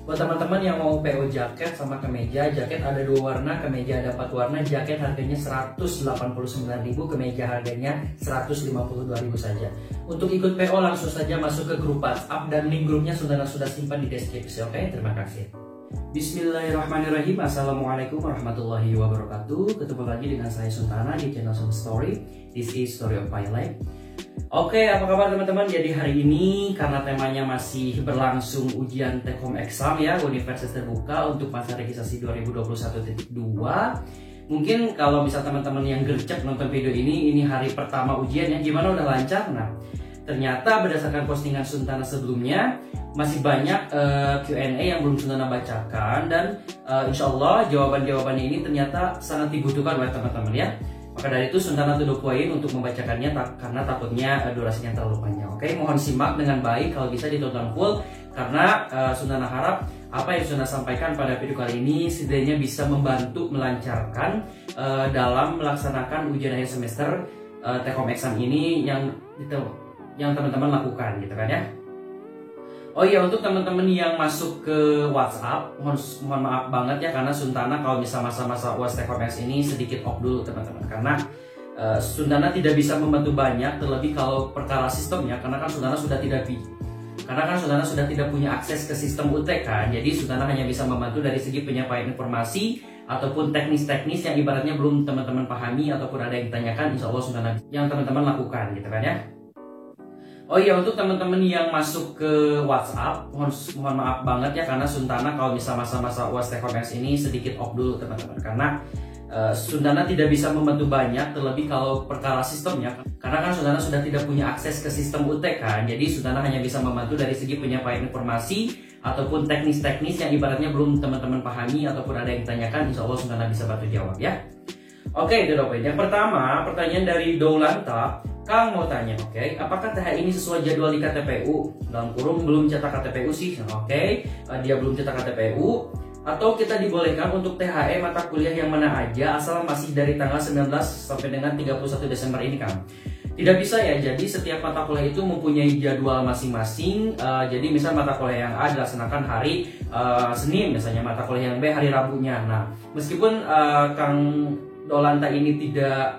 Buat teman-teman yang mau PO jaket sama kemeja, jaket ada 2 warna, kemeja ada 4 warna, jaket harganya 189.000, kemeja harganya 152.000 saja. Untuk ikut PO langsung saja masuk ke grup WhatsApp dan link grupnya sudah simpan di deskripsi. Oke, terima kasih. Bismillahirrahmanirrahim. Assalamualaikum warahmatullahi wabarakatuh. Ketemu lagi dengan saya Suntana di channel Sun Story. This is Story of My Life. Oke, apa kabar teman-teman? Jadi hari ini karena temanya masih berlangsung ujian take home exam ya, Universitas Terbuka untuk masa registrasi 2021.2. Mungkin kalau bisa teman-teman yang gercep nonton video ini hari pertama ujiannya gimana, udah lancar? Nah, ternyata berdasarkan postingan Suntana sebelumnya masih banyak Q&A yang belum Suntana bacakan dan insya Allah jawaban-jawabannya ini ternyata sangat dibutuhkan oleh teman-teman ya. Maka dari itu Suntana to the point untuk membacakannya karena takutnya durasinya terlalu panjang. Oke, mohon simak dengan baik, kalau bisa ditonton full karena Suntana harap apa yang Suntana sampaikan pada video kali ini setidaknya bisa membantu melancarkan dalam melaksanakan ujian akhir semester take home exam ini yang teman-teman lakukan gitu kan ya. Oh iya, untuk teman-teman yang masuk ke WhatsApp, mohon maaf banget ya karena Suntana kalau bisa masa-masa UAS take home exam ini sedikit off dulu teman-teman, karena Suntana tidak bisa membantu banyak terlebih kalau perkara sistemnya, karena kan Suntana sudah tidak punya akses ke sistem UT kan. Jadi Suntana hanya bisa membantu dari segi penyampaian informasi ataupun teknis-teknis yang ibaratnya belum teman-teman pahami ataupun ada yang ditanyakan, insya Allah Suntana yang teman-teman lakukan gitu kan ya. Oh iya, untuk teman-teman yang masuk ke WhatsApp, mohon maaf banget ya karena Suntana kalau bisa masa-masa UAS take home exam ini sedikit off dulu teman-teman, karena Suntana tidak bisa membantu banyak terlebih kalau perkara sistemnya, karena kan Suntana sudah tidak punya akses ke sistem UT kan. Jadi Suntana hanya bisa membantu dari segi penyampaian informasi ataupun teknis-teknis yang ibaratnya belum teman-teman pahami ataupun ada yang ditanyakan, insya Allah Suntana bisa bantu jawab ya. Oke, itu poin. Yang pertama, pertanyaan dari Doulanta. Kang mau tanya, oke, apakah THE ini sesuai jadwal di KTPU? Dalam kurung belum cetak KTPU sih, oke, dia belum cetak KTPU. Atau kita dibolehkan untuk THE mata kuliah yang mana aja asal masih dari tanggal 19 sampai dengan 31 Desember ini Kang? Tidak bisa ya, jadi setiap mata kuliah itu mempunyai jadwal masing-masing. Jadi misal mata kuliah yang A dilaksanakan hari Senin, misalnya mata kuliah yang B hari Rabunya. Nah, meskipun Kang Doulanta ini tidak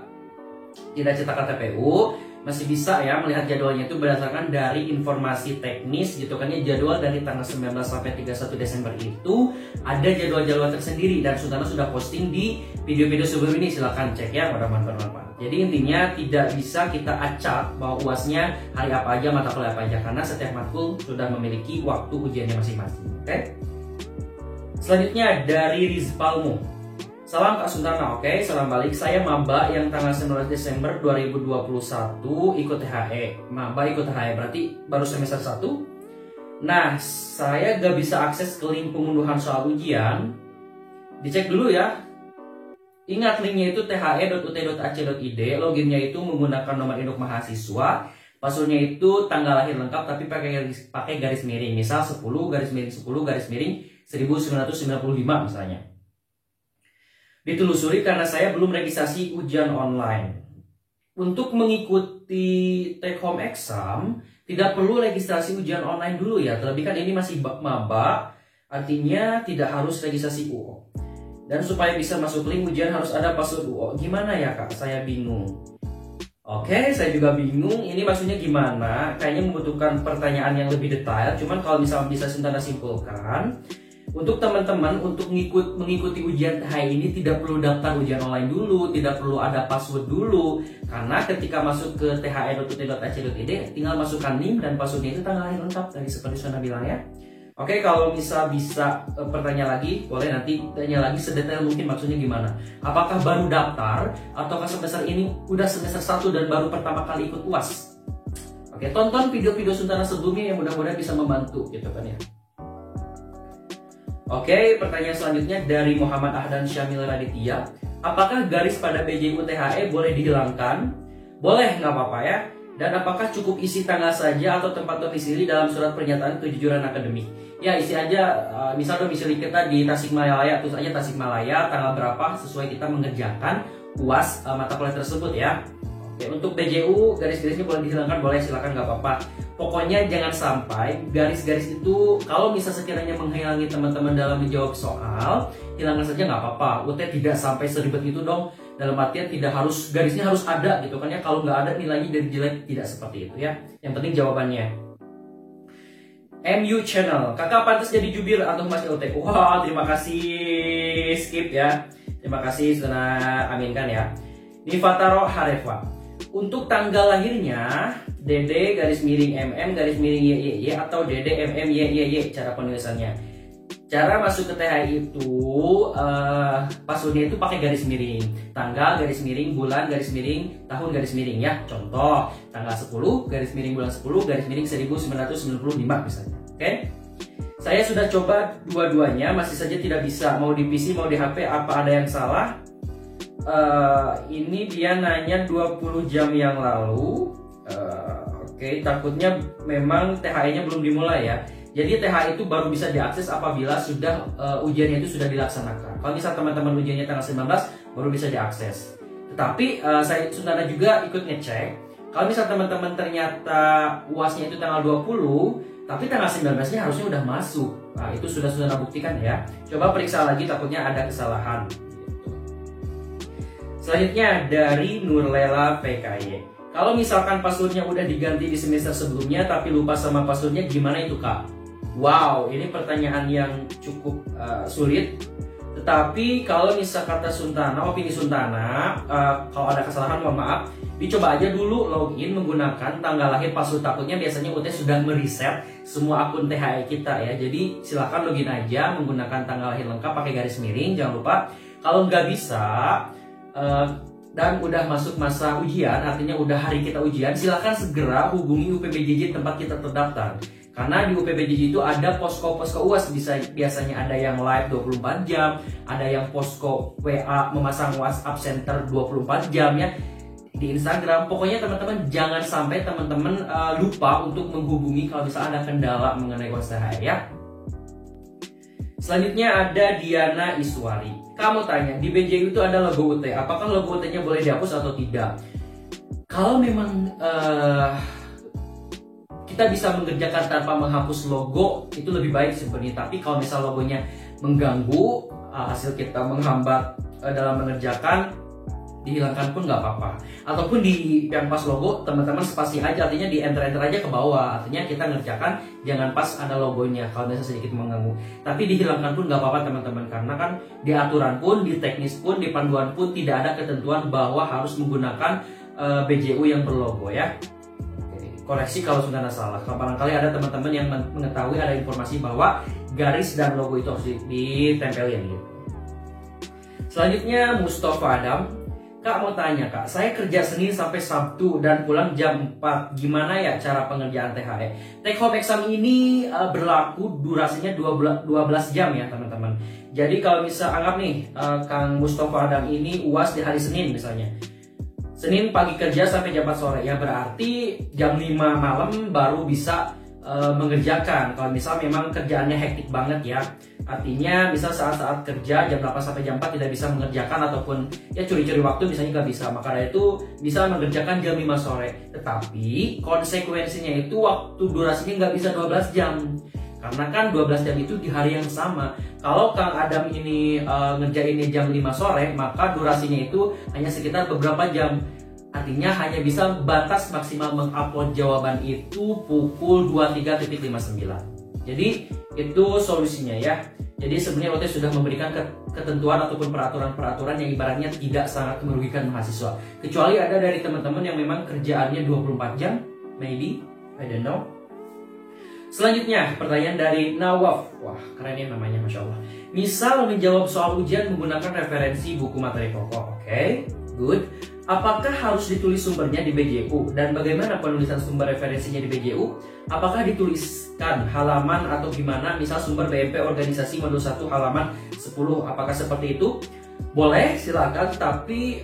cetak KTPU, masih bisa ya melihat jadwalnya itu berdasarkan dari informasi teknis gitu kan ya. Jadwal dari tanggal 19 sampai 31 Desember itu ada jadwal-jadwal tersendiri dan Suntana sudah posting di video-video sebelum ini, silahkan cek ya, bermanfaat. Jadi intinya tidak bisa kita acak bahwa UASnya hari apa aja, mata kuliah apa aja, karena setiap matkul sudah memiliki waktu ujiannya masing-masing. Oke? Selanjutnya dari Rizpalmu. Salam Kak Suntana, oke, salam balik. Saya maba yang tanggal 19 Desember 2021 ikut THE. Maba ikut THE berarti baru semester 1. Nah, saya gak bisa akses ke link pengunduhan soal ujian. Dicek dulu ya. Ingat, linknya itu the.ut.ac.id. Loginnya itu menggunakan nomor induk mahasiswa. Passwordnya itu tanggal lahir lengkap tapi pakai garis miring. Misal 10 garis miring 10 garis miring 1995 misalnya. Ditelusuri karena saya belum registrasi ujian online. Untuk mengikuti take home exam tidak perlu registrasi ujian online dulu ya. Terlebih kan ini masih maba, artinya tidak harus registrasi UO. Dan supaya bisa masuk link ujian harus ada password UO. Gimana ya Kak? Saya bingung. Oke, saya juga bingung. Ini maksudnya gimana? Kayaknya membutuhkan pertanyaan yang lebih detail. Cuman kalau misalnya bisa Suntana simpulkan, untuk teman-teman untuk mengikuti ujian THE ini tidak perlu daftar ujian online dulu, tidak perlu ada password dulu, karena ketika masuk ke the.ut.ac.id tinggal masukkan NIM dan passwordnya itu tanggal lahir lengkap tadi seperti Suntana bilang ya. Oke, kalau bisa bertanya lagi, boleh nanti tanya lagi sedetail mungkin maksudnya gimana. Apakah baru daftar ataukah semester ini udah semester 1 dan baru pertama kali ikut UAS? Oke, tonton video-video Suntana sebelumnya yang mudah-mudahan bisa membantu gitu kan ya. Oke, pertanyaan selanjutnya dari Muhammad Ahdan Syamil Raditya. Apakah garis pada BJU THE boleh dihilangkan? Boleh, nggak apa-apa ya. Dan apakah cukup isi tanggal saja atau tempat domisili dalam surat pernyataan kejujuran akademik? Ya, isi aja, misal domisili kita di Tasikmalaya, terus aja Tasikmalaya, tanggal berapa sesuai kita mengerjakan UAS mata kuliah tersebut ya. Oke, untuk BJU garis-garisnya boleh dihilangkan, boleh, silakan, nggak apa-apa. Pokoknya jangan sampai garis-garis itu kalau misal sekiranya menghalangi teman-teman dalam menjawab soal, hilangkan saja nggak apa-apa. UT tidak sampai seribet itu dong. Dalam artian tidak harus garisnya harus ada gitu kan ya. Kalau nggak ada nilainya dari jelek, tidak seperti itu ya. Yang penting jawabannya. MU Channel, kakak pantas jadi jubir atau masih OT? Wah, terima kasih Skip ya. Terima kasih sudah aminkan ya. Nivataro Harefa, untuk tanggal lahirnya Dede garis miring MM garis miring YYY atau Dede MM YYY cara penulisannya. Cara masuk ke THI itu passwordnya itu pakai garis miring, tanggal garis miring, bulan garis miring, tahun garis miring ya. Contoh tanggal 10 garis miring bulan 10 garis miring 1995 misalnya. Oke? Saya sudah coba dua-duanya, masih saja tidak bisa. Mau di PC mau di HP, apa ada yang salah? Ini dia nanya 20 jam yang lalu. Oke, takutnya memang THI-nya belum dimulai ya. Jadi THI itu baru bisa diakses apabila sudah ujiannya itu sudah dilaksanakan. Kalau misal teman-teman ujiannya tanggal 19 baru bisa diakses. Tetapi saya Sundana juga ikut ngecek. Kalau misal teman-teman ternyata UASnya itu tanggal 20, tapi tanggal 19-nya harusnya udah masuk. Nah, itu sudah Sundana buktikan ya. Coba periksa lagi, takutnya ada kesalahan. Selanjutnya dari Nurlela PKY. Kalau misalkan passwordnya udah diganti di semester sebelumnya tapi lupa sama passwordnya, gimana itu kak? Wow, ini pertanyaan yang cukup sulit. Tetapi kalau misal kata Suntana, opini Suntana, kalau ada kesalahan mohon maaf, dicoba aja dulu login menggunakan tanggal lahir password. Takutnya biasanya UT sudah mereset semua akun THI kita ya. Jadi silakan login aja menggunakan tanggal lahir lengkap pakai garis miring, jangan lupa. Kalau nggak bisa dan udah masuk masa ujian, artinya udah hari kita ujian, silakan segera hubungi UPBJJ tempat kita terdaftar. Karena di UPBJJ itu ada posko-posko UAS, biasanya ada yang live 24 jam, ada yang posko WA memasang WhatsApp center 24 jam ya di Instagram. Pokoknya teman-teman jangan sampai teman-teman lupa untuk menghubungi kalau misalnya ada kendala mengenai UAS THI ya. Selanjutnya ada Diana Iswari. Kamu tanya, di BJU itu ada logo UT, apakah logo UT-nya boleh dihapus atau tidak? Kalau memang kita bisa mengerjakan tanpa menghapus logo, itu lebih baik sebenarnya. Tapi kalau misal logonya mengganggu, hasil kita menghambat dalam mengerjakan, dihilangkan pun nggak apa-apa. Ataupun di yang pas logo, teman-teman spasi aja, artinya di enter aja ke bawah. Artinya kita ngerjakan jangan pas ada logonya kalau misalnya sedikit mengganggu. Tapi dihilangkan pun nggak apa-apa teman-teman, karena kan di aturan pun, di teknis pun, di panduan pun tidak ada ketentuan bahwa harus menggunakan BJU yang berlogo ya. Koreksi kalau sudah salah. Kalau barangkali ada teman-teman yang mengetahui, ada informasi bahwa garis dan logo itu harus ditempelin gitu. Selanjutnya Mustafa Adam. Kak mau tanya kak, saya kerja Senin sampai Sabtu dan pulang jam 4. Gimana ya cara pengerjaan THE? Take home exam ini berlaku durasinya 12 jam ya teman-teman. Jadi kalau misal anggap nih Kang Mustafa Adam ini UAS di hari Senin misalnya. Senin pagi kerja sampai jam 4 sore, ya berarti jam 5 malam baru bisa mengerjakan. Kalau misal memang kerjaannya hektik banget ya, artinya misal saat-saat kerja jam 8 sampai jam 4 tidak bisa mengerjakan ataupun ya curi-curi waktu misalnya nggak bisa, maka dari itu bisa mengerjakan jam 5 sore. Tetapi konsekuensinya itu waktu durasinya nggak bisa 12 jam, karena kan 12 jam itu di hari yang sama. Kalau Kang Adam ini ngerjainnya jam 5 sore, maka durasinya itu hanya sekitar beberapa jam. Artinya hanya bisa batas maksimal mengupload jawaban itu pukul 23.59. Jadi itu solusinya ya. Jadi sebenarnya OT sudah memberikan ketentuan ataupun peraturan-peraturan yang ibaratnya tidak sangat merugikan mahasiswa. Kecuali ada dari teman-teman yang memang kerjaannya 24 jam, maybe, I don't know. Selanjutnya pertanyaan dari Nawaf. Wah keren ya namanya, Masya Allah. Misal menjawab soal ujian menggunakan referensi buku materi pokok. Oke, good. Apakah harus ditulis sumbernya di BJU? Dan bagaimana penulisan sumber referensinya di BJU? Apakah dituliskan halaman atau gimana? Misal sumber BMP organisasi modul 1 halaman 10. Apakah seperti itu? Boleh, silakan. Tapi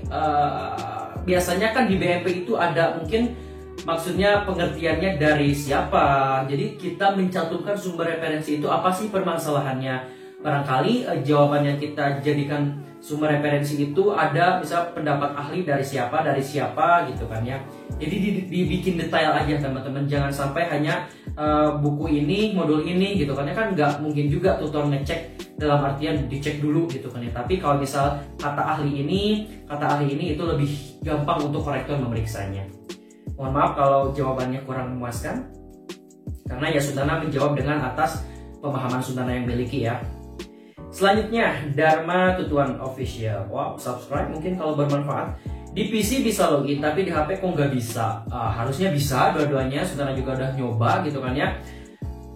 biasanya kan di BMP itu ada mungkin maksudnya pengertiannya dari siapa. Jadi kita mencantumkan sumber referensi itu apa sih permasalahannya. barangkali jawaban yang kita jadikan sumber referensi itu ada misal pendapat ahli dari siapa gitu kan ya. Jadi dibikin detail aja teman-teman, jangan sampai hanya buku ini, modul ini gitu kan ya, kan nggak mungkin juga tutor ngecek dalam artian dicek dulu gitu kan ya. Tapi kalau misal kata ahli ini itu lebih gampang untuk korektor memeriksanya. Mohon maaf kalau jawabannya kurang memuaskan, karena ya Sundana menjawab dengan atas pemahaman Sundana yang miliki ya. Selanjutnya, Dharma Tutuan Official. Wow, subscribe mungkin kalau bermanfaat. Di PC bisa login, tapi di HP kok nggak bisa? Harusnya bisa dua-duanya, Sundana juga udah nyoba gitu kan ya.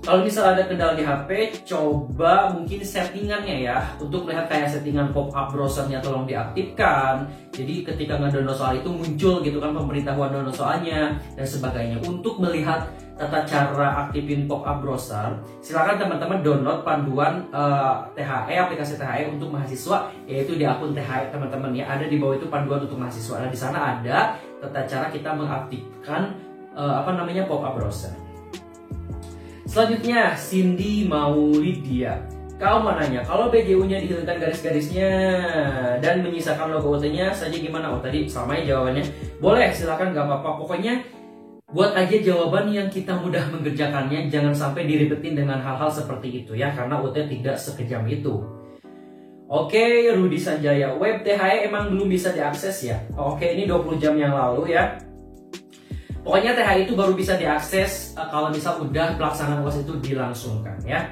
Kalau misal ada kendala di HP, coba mungkin settingannya ya. Untuk melihat kayak settingan pop-up browsernya tolong diaktifkan. Jadi ketika nge-download soal itu muncul gitu kan pemberitahuan download soalnya dan sebagainya. Untuk melihat tata cara aktifin pop-up browser, silakan teman-teman download panduan THE, aplikasi THE untuk mahasiswa, yaitu di akun THE teman-teman ya. Ada di bawah itu panduan untuk mahasiswa. Nah di sana ada tata cara kita mengaktifkan pop-up browser. Selanjutnya, Cindy Maulidia. Kau mananya? Kalau BGU-nya dihilangkan garis-garisnya dan menyisakan logo OT-nya saja gimana? Oh tadi sama ya jawabannya. Boleh, silakan nggak apa-apa. Pokoknya buat aja jawaban yang kita mudah mengerjakannya. Jangan sampai diribetin dengan hal-hal seperti itu ya, karena OT tidak sekejam itu. Oke, Rudi Sanjaya. Web THE emang belum bisa diakses ya? Oke, ini 20 jam yang lalu ya. Pokoknya THE itu baru bisa diakses kalau misal udah pelaksanaan UAS itu dilangsungkan ya.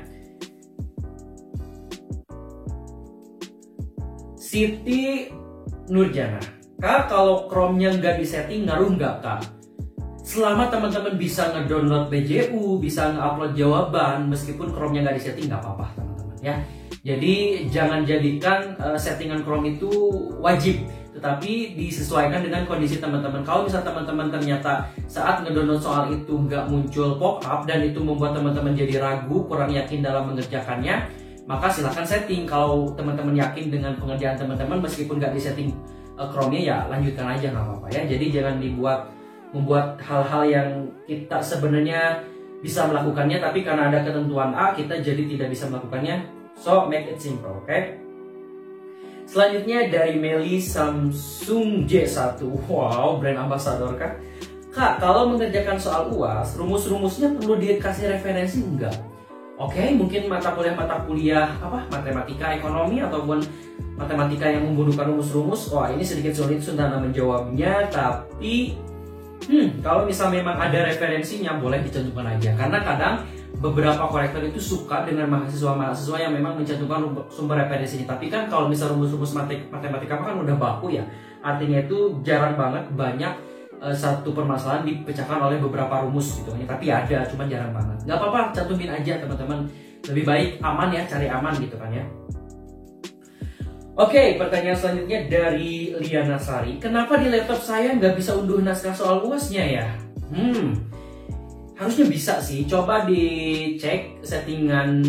Siti Nurjana, Kak, kalau Chrome-nya nggak disetting ngaruh nggak Kak? Selama teman-teman bisa ngedownload BJU, bisa nge-upload jawaban, meskipun Chrome-nya nggak disetting nggak apa-apa teman-teman ya. Jadi jangan jadikan settingan Chrome itu wajib, tetapi disesuaikan dengan kondisi teman-teman. Kalau misal teman-teman ternyata saat ngedownload soal itu nggak muncul pop-up dan itu membuat teman-teman jadi ragu, kurang yakin dalam mengerjakannya, maka silahkan setting. Kalau teman-teman yakin dengan pengerjaan teman-teman meskipun nggak disetting Chrome-nya, ya lanjutkan aja nggak apa-apa ya. Jadi jangan membuat hal-hal yang kita sebenarnya bisa melakukannya, tapi karena ada ketentuan A kita jadi tidak bisa melakukannya. So make it simple, oke? Selanjutnya dari Meli Samsung J1. Wow, brand ambassador kah? Kak, kalau mengerjakan soal UAS, rumus-rumusnya perlu dikasih referensi enggak? Oke, mungkin mata kuliah matematika, ekonomi, ataupun matematika yang membutuhkan rumus-rumus. Wah, ini sedikit sulit Sundana menjawabnya, tapi kalau misal memang ada referensinya boleh dicantumkan aja. Karena kadang beberapa korektor itu suka dengan mahasiswa-mahasiswa yang memang mencantumkan sumber referensinya. Tapi kan kalau misal rumus-rumus matematika kan udah baku ya. Artinya itu jarang banget banyak satu permasalahan dipecahkan oleh beberapa rumus gitu. Tapi ada, cuma jarang banget. Gak apa-apa, cantumin aja teman-teman. Lebih baik aman ya, cari aman gitu kan ya. Oke, pertanyaan selanjutnya dari Liana Sari. Kenapa di laptop saya nggak bisa unduh naskah soal UASnya ya? Harusnya bisa sih. Coba dicek settingan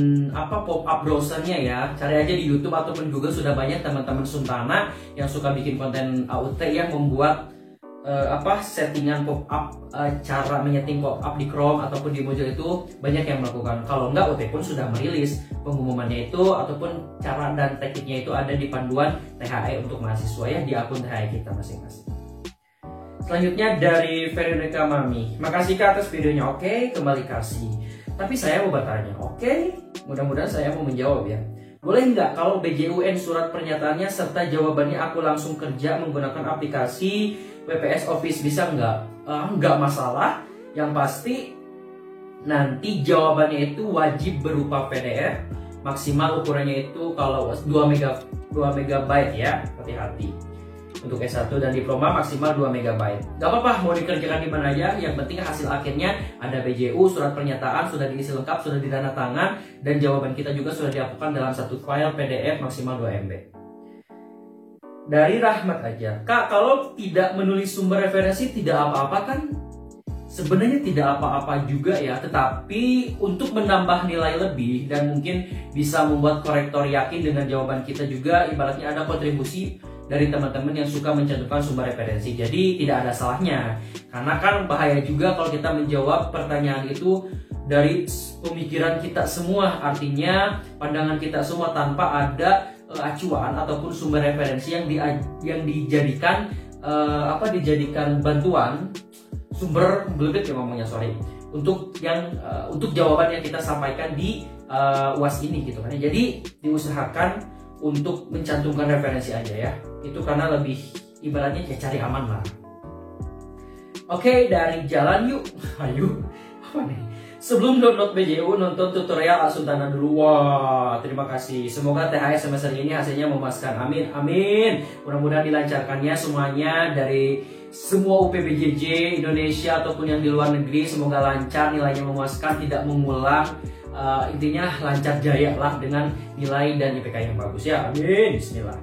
pop-up browsernya ya. Cari aja di YouTube ataupun Google, sudah banyak teman-teman Sundana yang suka bikin konten AUT yang membuat settingan pop-up, cara menyeting pop-up di Chrome ataupun di Mozilla itu banyak yang melakukan. Kalau enggak, UT pun sudah merilis pengumumannya itu ataupun cara dan tekniknya itu ada di panduan THE untuk mahasiswa ya, di akun THE kita masing-masing. Selanjutnya dari Veronica Mami. Makasih Kak atas videonya. Oke, kembali kasih. Tapi saya mau bertanya. Oke, mudah-mudahan saya mau menjawab ya. Boleh nggak kalau BJUN surat pernyataannya serta jawabannya aku langsung kerja menggunakan aplikasi WPS Office, bisa nggak? Nggak masalah. Yang pasti nanti jawabannya itu wajib berupa PDF. Maksimal ukurannya itu kalau 2 MB ya, hati-hati. Untuk S1 dan diploma maksimal 2 MB. Gak apa-apa, mau dikerjakan di mana aja. Yang penting hasil akhirnya ada BJU, surat pernyataan sudah diisi lengkap, sudah ditandatangan, dan jawaban kita juga sudah dihapuskan dalam satu file PDF maksimal 2 MB. Dari Rahmat aja. Kak, kalau tidak menulis sumber referensi tidak apa-apa kan? Sebenarnya tidak apa-apa juga ya, tetapi untuk menambah nilai lebih dan mungkin bisa membuat korektor yakin dengan jawaban kita juga, ibaratnya ada kontribusi dari teman-teman yang suka mencantumkan sumber referensi. Jadi tidak ada salahnya, karena kan bahaya juga kalau kita menjawab pertanyaan itu dari pemikiran kita semua, artinya pandangan kita semua tanpa ada acuan ataupun sumber referensi yang dijadikan dijadikan bantuan sumber belibet ya ngomongnya, sorry, untuk jawaban yang kita sampaikan di UAS ini gitu kan. Jadi diusahakan untuk mencantumkan referensi aja ya. Itu karena lebih ibaratnya kayak cari aman lah. Oke, dari jalan yuk. Ayo. Apa nih? Sebelum download BJU, nonton tutorial Asuntana dulu. Wah, terima kasih. Semoga THR semester ini hasilnya memuaskan. Amin, amin. Mudah-mudahan dilancarkannya semuanya dari semua UPBJJ Indonesia ataupun yang di luar negeri. Semoga lancar, nilainya memuaskan, tidak mengulang. Intinya lancar jaya lah dengan nilai dan IPK yang bagus ya. Amin. Bismillah.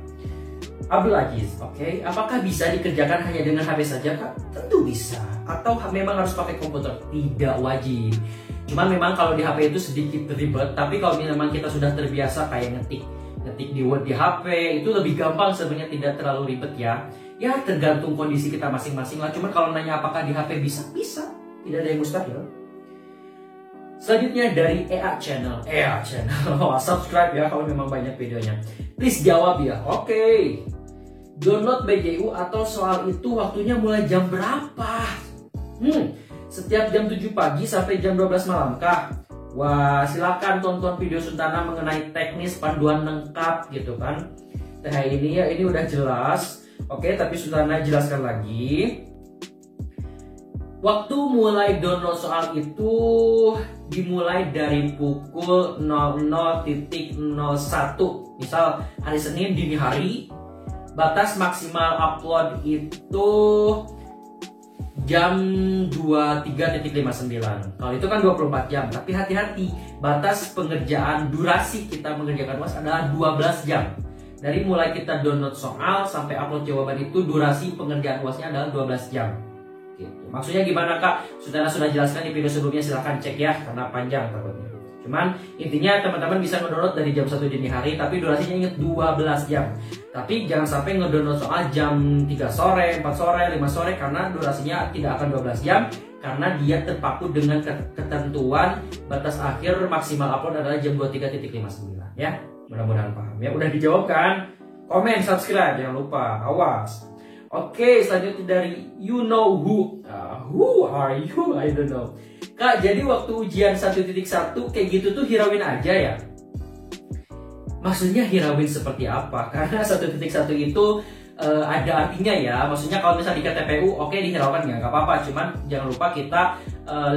Abdul Aziz, oke. Apakah bisa dikerjakan hanya dengan HP saja, Kak? Tentu bisa. Atau memang harus pakai komputer? Tidak wajib. Cuman memang kalau di HP itu sedikit ribet. Tapi kalau memang kita sudah terbiasa kayak ngetik di Word di HP, itu lebih gampang sebenarnya, tidak terlalu ribet ya. Ya tergantung kondisi kita masing-masing lah. Cuman kalau nanya apakah di HP bisa? Bisa. Tidak ada yang mustahil. Selanjutnya dari EA Channel. Subscribe ya kalau memang banyak videonya. Please jawab ya. Oke. Download BJU atau soal itu waktunya mulai jam berapa? Setiap jam 7 pagi sampai jam 12 malam kah? Wah, silakan tonton video Suntana mengenai teknis panduan lengkap gitu kan. Nah ini ya, ini udah jelas. Oke, tapi Suntana jelaskan lagi. Waktu mulai download soal itu dimulai dari pukul 00.01. Misal hari Senin dini hari. Batas maksimal upload itu jam 23.59. Kalau itu kan 24 jam. Tapi hati-hati, batas pengerjaan durasi kita mengerjakan UAS adalah 12 jam. Dari mulai kita download soal sampai upload jawaban itu durasi pengerjaan UASnya adalah 12 jam. Gitu. Maksudnya gimana Kak? Sudah jelaskan di video sebelumnya, silahkan cek ya karena panjang takutnya. Cuman intinya teman-teman bisa ngedownload dari jam 1 dini hari, tapi durasinya ingat 12 jam. Tapi jangan sampai ngedownload soal jam 3 sore, 4 sore, 5 sore karena durasinya tidak akan 12 jam karena dia terpaku dengan ketentuan batas akhir maksimal upload adalah jam 23.59 ya. Mudah-mudahan paham ya. Udah dijawab kan? Komen, subscribe jangan lupa. Awas. Oke, selanjutnya dari you know who. Who are you? I don't know. Kak, jadi waktu ujian 1.1 kayak gitu tuh hirauin aja ya? Maksudnya hirauin seperti apa? Karena 1.1 itu ada artinya ya. Maksudnya kalau misalnya di KTPU oke dihiraukan ya, nggak apa-apa. Cuman jangan lupa kita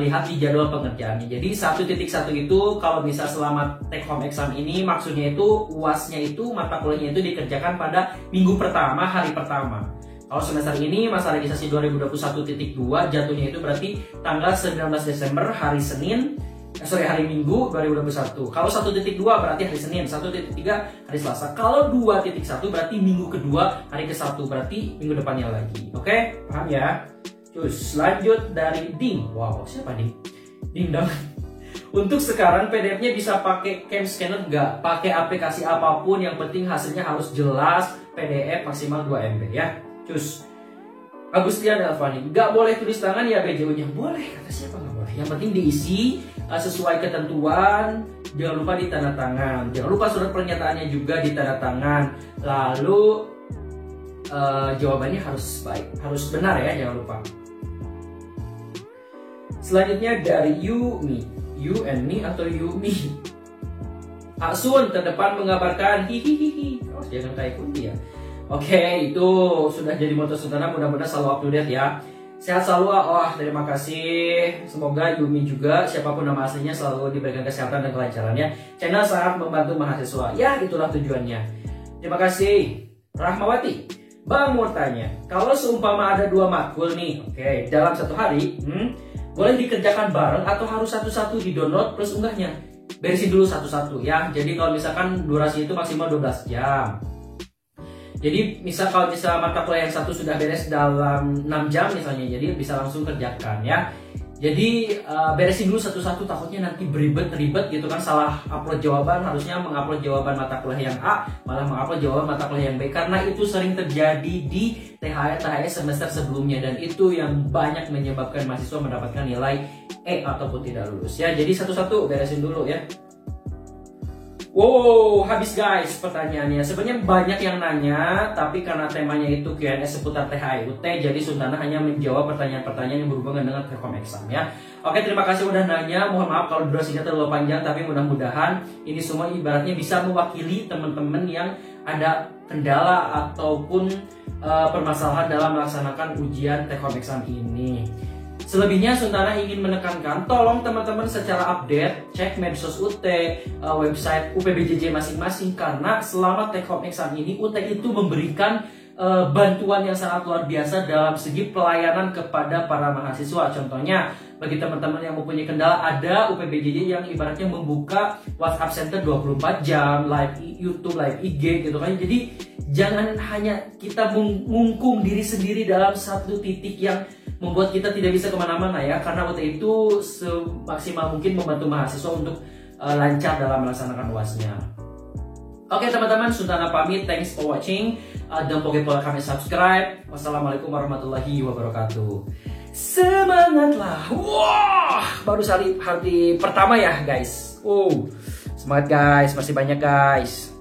lihat di jadwal pengerjaannya. Jadi 1.1 itu kalau misal selama take home exam ini maksudnya itu UASnya itu mata kuliahnya itu dikerjakan pada minggu pertama, hari pertama. Kalau semester ini masa registrasi 2021.2 jatuhnya itu berarti tanggal 19 Desember hari Minggu 2021. Kalau 1.2 berarti hari Senin, 1.3 hari Selasa. Kalau 2.1 berarti minggu kedua hari ke-1 berarti minggu depannya lagi. Oke? Paham ya? Terus lanjut dari Ding. Wow, siapa Ding? Ding dong. Untuk sekarang PDF-nya bisa pakai cam scanner nggak? Pakai aplikasi apapun, yang penting hasilnya harus jelas, PDF maksimal 2 MB ya. Cus. Agustian Alfani, nggak boleh tulis tangan ya BJU-nya? Boleh, kata siapa nggak boleh? Yang penting diisi sesuai ketentuan, jangan lupa ditanda tangan, jangan lupa surat pernyataannya juga ditanda tangan. Lalu jawabannya harus baik, harus benar ya, jangan lupa. Selanjutnya dari Yumi, you and me atau Yumi? Aksun terdepan mengabarkan hihihihi. Oh, jangan kayak kunti ya. Oke, itu sudah jadi moto Suntana, mudah-mudahan selalu up to date ya. Sehat selalu, terima kasih. Semoga Yumi juga, siapapun nama aslinya, selalu diberikan kesehatan dan kelancaran ya. Channel sangat membantu mahasiswa, ya itulah tujuannya. Terima kasih. Rahmawati, Bang mau tanya, kalau seumpama ada 2 matkul nih, oke, dalam 1 hari, boleh dikerjakan bareng atau harus satu-satu di download plus unggahnya? Beresin dulu satu-satu ya. Jadi kalau misalkan durasi itu maksimal 12 jam. Jadi kalau mata kuliah yang satu sudah beres dalam 6 jam misalnya, jadi bisa langsung kerjakan ya. Jadi beresin dulu satu-satu, takutnya nanti beribet-ribet gitu kan, salah upload jawaban, harusnya mengupload jawaban mata kuliah yang A malah mengupload jawaban mata kuliah yang B, karena itu sering terjadi di THS semester sebelumnya, dan itu yang banyak menyebabkan mahasiswa mendapatkan nilai E ataupun tidak lulus ya. Jadi satu-satu beresin dulu ya. Wow, habis guys pertanyaannya. Sebenarnya banyak yang nanya, tapi karena temanya itu Q&A seputar THIUT, jadi Suntana hanya menjawab pertanyaan-pertanyaan yang berhubungan dengan Telkom Exam ya. Oke, terima kasih udah nanya. Mohon maaf kalau durasinya terlalu panjang, tapi mudah-mudahan ini semua ibaratnya bisa mewakili teman-teman yang ada kendala ataupun permasalahan dalam melaksanakan ujian Telkom Exam ini. Selebihnya Suntana ingin menekankan, tolong teman-teman secara update cek medsos UT, website UPBJJ masing-masing, karena selama Telkom Exam ini UT itu memberikan bantuan yang sangat luar biasa dalam segi pelayanan kepada para mahasiswa. Contohnya, bagi teman-teman yang mempunyai kendala, ada UPBJJ yang ibaratnya membuka WhatsApp Center 24 jam, live YouTube, live IG gitu kan. Jadi jangan hanya kita mengungkung diri sendiri dalam satu titik yang membuat kita tidak bisa kemana-mana ya, karena UT itu semaksimal mungkin membantu mahasiswa untuk lancar dalam melaksanakan UASnya. Oke teman-teman, Suntana pamit, thanks for watching, don't forget to like, subscribe. Wassalamualaikum warahmatullahi wabarakatuh. Semangatlah, wah baru hari pertama ya guys. Semangat guys, masih banyak guys.